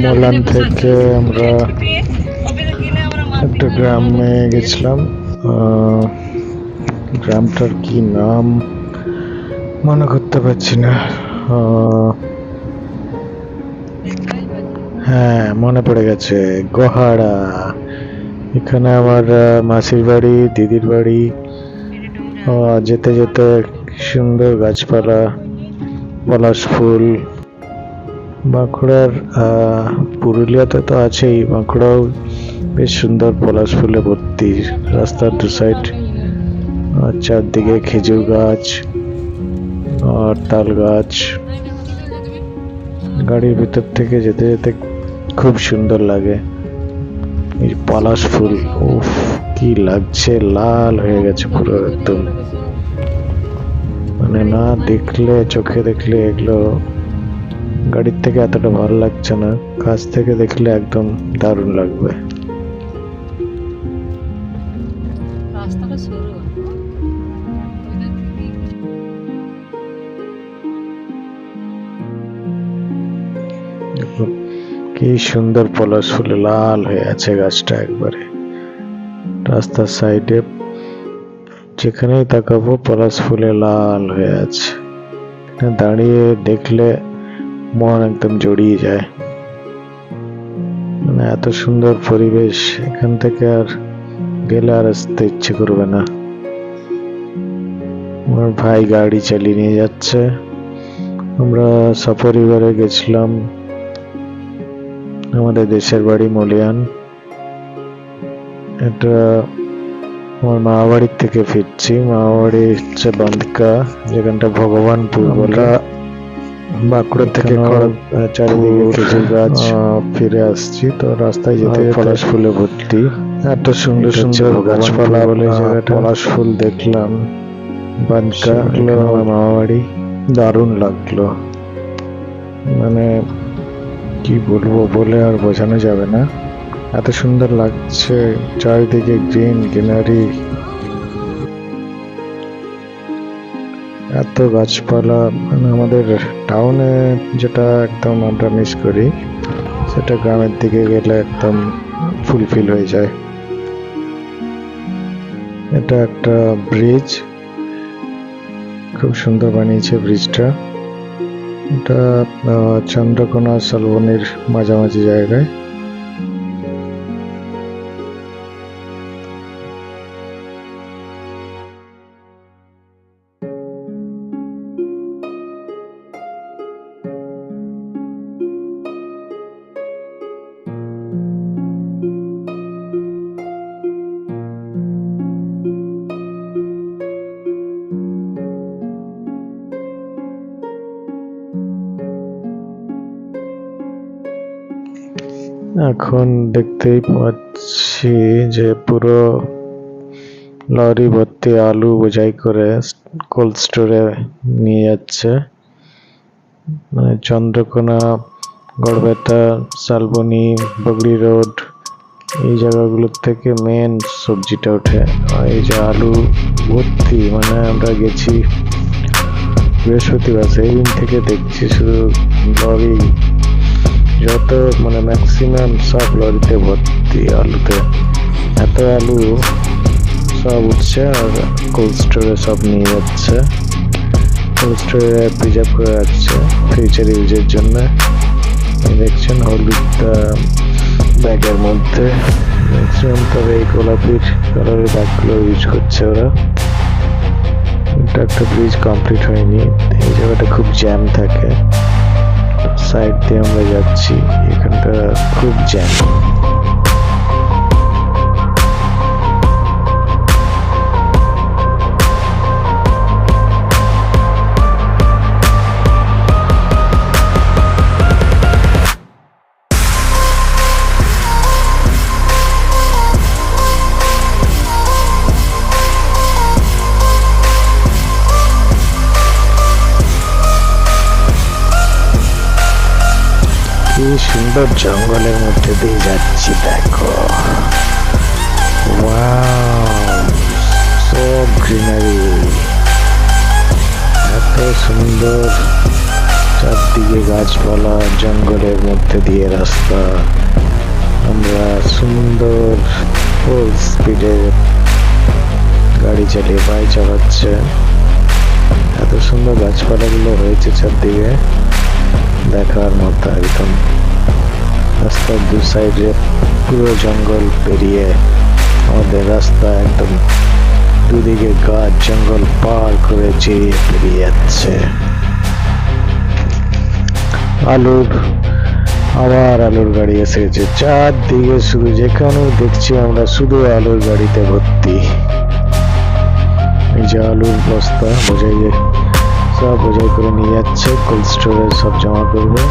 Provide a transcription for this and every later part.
মোলান থেকে আমরা একটা গ্রামে গেছিলাম। গ্রামটার কি নাম মনে করতে পারছি না। হ্যাঁ, মনে পড়ে গেছে, গোহারা। এখানে আমার মাসির বাড়ি, দিদির বাড়ি। যেতে যেতে সুন্দর গাছপালা, পলাশ ফুল। বাঁকুড়ার পুরুলিয়াতে তো আছেই, বাঁকুড়াও বেশ সুন্দর পলাশ ফুলে ভর্তি। রাস্তার দু সাইড চারদিকে খেজুর গাছ আর তাল গাছ। গাড়ির ভিতর থেকে যেতে যেতে খুব সুন্দর লাগে। এই পলাশ ফুল, উফ কি লাগছে, লাল হয়ে গেছে পুরো একদম। মানে না দেখলে, চোখে দেখলে এগুলো গাড়ির থেকে এতটা ভালো লাগছে না, কাছ থেকে দেখলে একদম দারুণ লাগবে। কি সুন্দর পলাশ ফুলে লাল হয়ে আছে গাছটা একবারে। রাস্তার সাইডে যেখানেই তাকাবো পলাশ ফুলে লাল হয়ে আছে। দাঁড়িয়ে দেখলে মন একদম জড়িয়ে যায়। মানে এত সুন্দর পরিবেশ, এখান থেকে আর গেলে আর আসতে ইচ্ছে করবে না। আমার ভাই গাড়ি চালিয়ে নিয়ে যাচ্ছে। আমরা সপরিবারে গেছিলাম আমাদের দেশের বাড়ি মলিয়ান। এটা আমার মা বাড়ির থেকে ফিরছি। মা বাড়ি হচ্ছে বান্দকা, যেখানটা ভগবানপুর বলে। বাঁকুড়া থেকে চারিদিকে খেজুর গাছ। ফিরে আসছি তো রাস্তায় যেতে পলাশ ফুলে ভর্তি। এত সুন্দর সুন্দর গাছপালা বলে জায়গাটা। পলাশ ফুল দেখলাম বান্দকা, আমার মামা বাড়ি। দারুণ লাগলো, মানে কি বলবো, বলে আর বোঝানো যাবে না, এত সুন্দর লাগছে। চারিদিকে গ্রিন গ্রিনারি, এত গাছপালা। মানে আমাদের টাউনে যেটা একদম আমরা মিস করি, সেটা গ্রামের দিকে গেলে একদম ফুলফিল হয়ে যায়। এটা একটা ব্রিজ, খুব সুন্দর বানিয়েছে ব্রিজটা। এটা চন্দ্রকোনা শালবনির মাঝামাঝি জায়গায়। এখন দেখতেই পাচ্ছি যে পুরো লরি ভর্তি আলু বোঝাই করে কোল্ড স্টোরে নিয়ে যাচ্ছে। মানে চন্দ্রকোনা, গড়বেতা, শালবনি, বগড়ি রোড, এই জায়গাগুলোর থেকে মেন সবজিটা ওঠে। এই যে আলু ভর্তি, মানে আমরা গেছি বৃহস্পতিবার, সেই দিন থেকে দেখছি শুধু লরি, যত মানে ম্যাক্সিমাম সব লরিতে ভর্তি আলুতে। এত আলু সব উঠছে আর কোল্ড স্টোরে সব নিয়ে যাচ্ছে। কোল্ড স্টোরে প্রিজার্ভ করে রাখছে ফিউচার ইউজের জন্য। দেখছেন হলুদ ব্যাগের মধ্যে ম্যাক্সিমাম, তবে এই গোলাপির কালারের ব্যাগগুলো ইউজ করছে ওরা। এটা একটা ব্রিজ কমপ্লিট হয়নি, এই জায়গাটা খুব জ্যাম থাকে। সাইড দিয়ে আমরা যাচ্ছি, এখানটা খুব জ্যাম। কি সুন্দর জঙ্গলের মধ্যে দিয়ে যাচ্ছি, দেখো, ওয়াও, সব গ্রিনারি, এত সুন্দর। চারদিকে গাছপালা, জঙ্গলের মধ্যে দিয়ে রাস্তা। আমরা সুন্দর ফুল স্পিডে গাড়ি চালিয়ে বাইক চালাচ্ছে। এত সুন্দর গাছপালাগুলো হয়েছে চারদিকে, দেখার মতো একদম। রাস্তার দু সাইডে পুরো জঙ্গল পেরিয়ে আমাদের রাস্তা একদম দুদিকে গাছ জঙ্গল পার করে চিরিয়ে পেরিয়ে যাচ্ছে। আলুর গাড়ি এসে গেছে চারদিকে, শুধু যেখানেও দেখছি আমরা শুধু আলুর গাড়িতে ভর্তি। এই যে আলুর বস্তা সব বোঝাই করে নিয়ে যাচ্ছে, কোল্ড স্টোরে সব জমা করবে।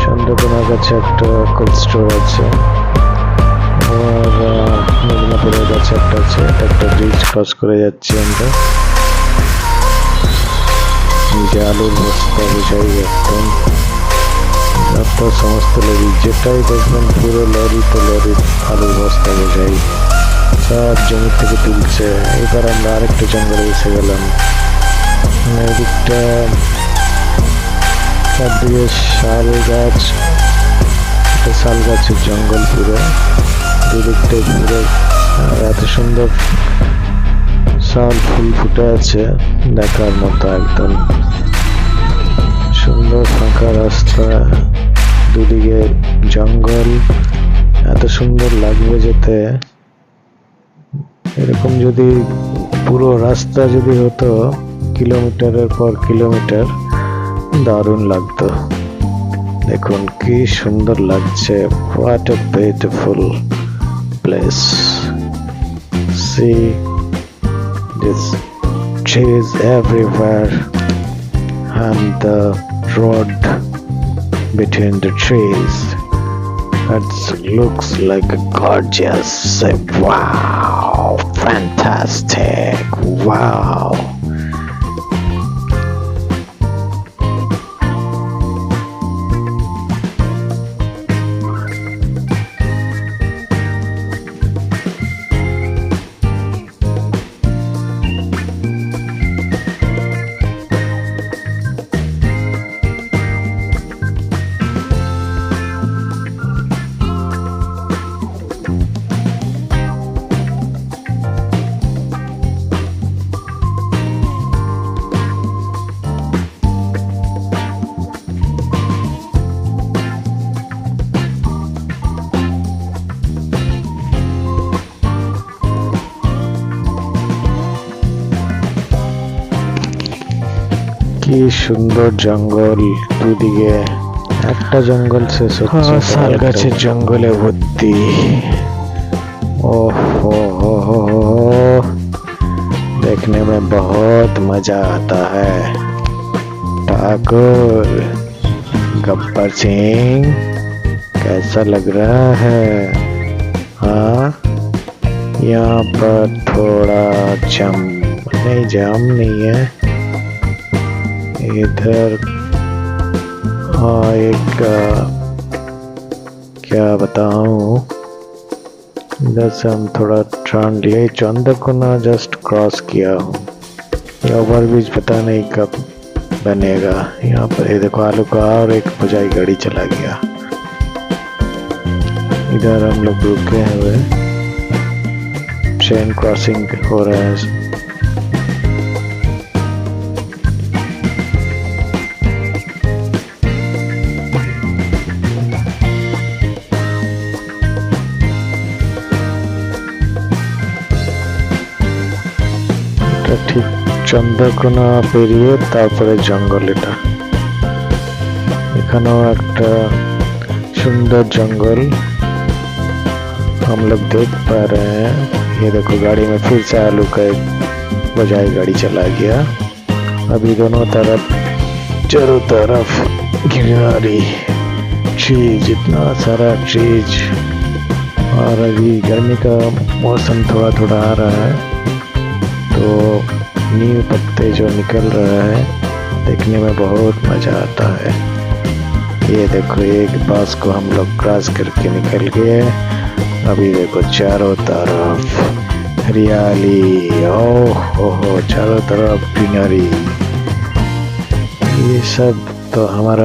চন্দ্রকোনার কাছে একটা কোল্ড স্টোর আছে, আর মেদিনীপুরের কাছে একটা আছে। একটা ব্রিজ ক্রস করে যাচ্ছি আমরা। এই যে আলুর বস্তা বোঝাই একদম সমস্ত লরি, যেটাই দেখবেন পুরো লরি তো লরি আলুর বস্তা বোঝাই সব জমি থেকে তুলছে। এবার আমরা আরেকটা জঙ্গলে এসে গেলাম। এদিকটা চারদিকে শাল গাছ, শাল গাছের জঙ্গল পুরো দুদিকটাই পুরো। এত সুন্দর শাল ফুল ফুটে আছে, দেখার মতো একদম সুন্দর ফাঁকা রাস্তা, দুদিকে জঙ্গল। এত সুন্দর লাগবে যেতে। এরকম যদি পুরো রাস্তা যদি হতো কিলোমিটারের পর কিলোমিটার, দারুণ লাগতো। দেখুন কি সুন্দর লাগছে। What a beautiful place. See this trees everywhere and the road between the trees. It looks like a gorgeous. Wow, fantastic. Wow. কি সুন্দর জঙ্গল, দুদিকে একটা জঙ্গল শেষ হচ্ছে, শাল গাছের জঙ্গলে ভর্তি। ओहो देखने में बहुत मजा आता है। ठाकुर गब्बर सिंह कैसा लग रहा है? हाँ, यहाँ पर थोड़ा जाम नहीं है इधर। हाँ, एक क्या बताऊं, इधर से हम थोड़ा टर्न लिए, चंद्रकोना जस्ट क्रॉस किया हूँ। ये ओवरब्रिज पता नहीं कब बनेगा। यहाँ पर ये देखो आलू का और एक बुझाई गाड़ी चला गया। इधर हम लोग रुके हुए, ट्रेन क्रॉसिंग हो रहा है। ঠিক চন্দ্রকোনা পেরিয়ে তারপরে জঙ্গল। এটা এখানেও একটা सुंदर जंगल हम लोग देख पा रहे हैं। ये देखो गाड़ी में फिर से आलू का एक बजाय गाड़ी चला गया। अभी दोनों तरफ चारों तरफ ग्रीनरी, ट्रीज, इतना सारा ट्रीज। और अभी गर्मी का मौसम थोड़ा थोड़ा आ रहा है तो नीम पत्ते जो निकल रहा है देखने में बहुत मजा आता है। ये देखो एक बास को हम लोग क्रॉस करके निकल गए। अभी देखो चारों तरफ हरियाली, ओह हो चारों तरफ ग्रीनरी। ये सब তো আমার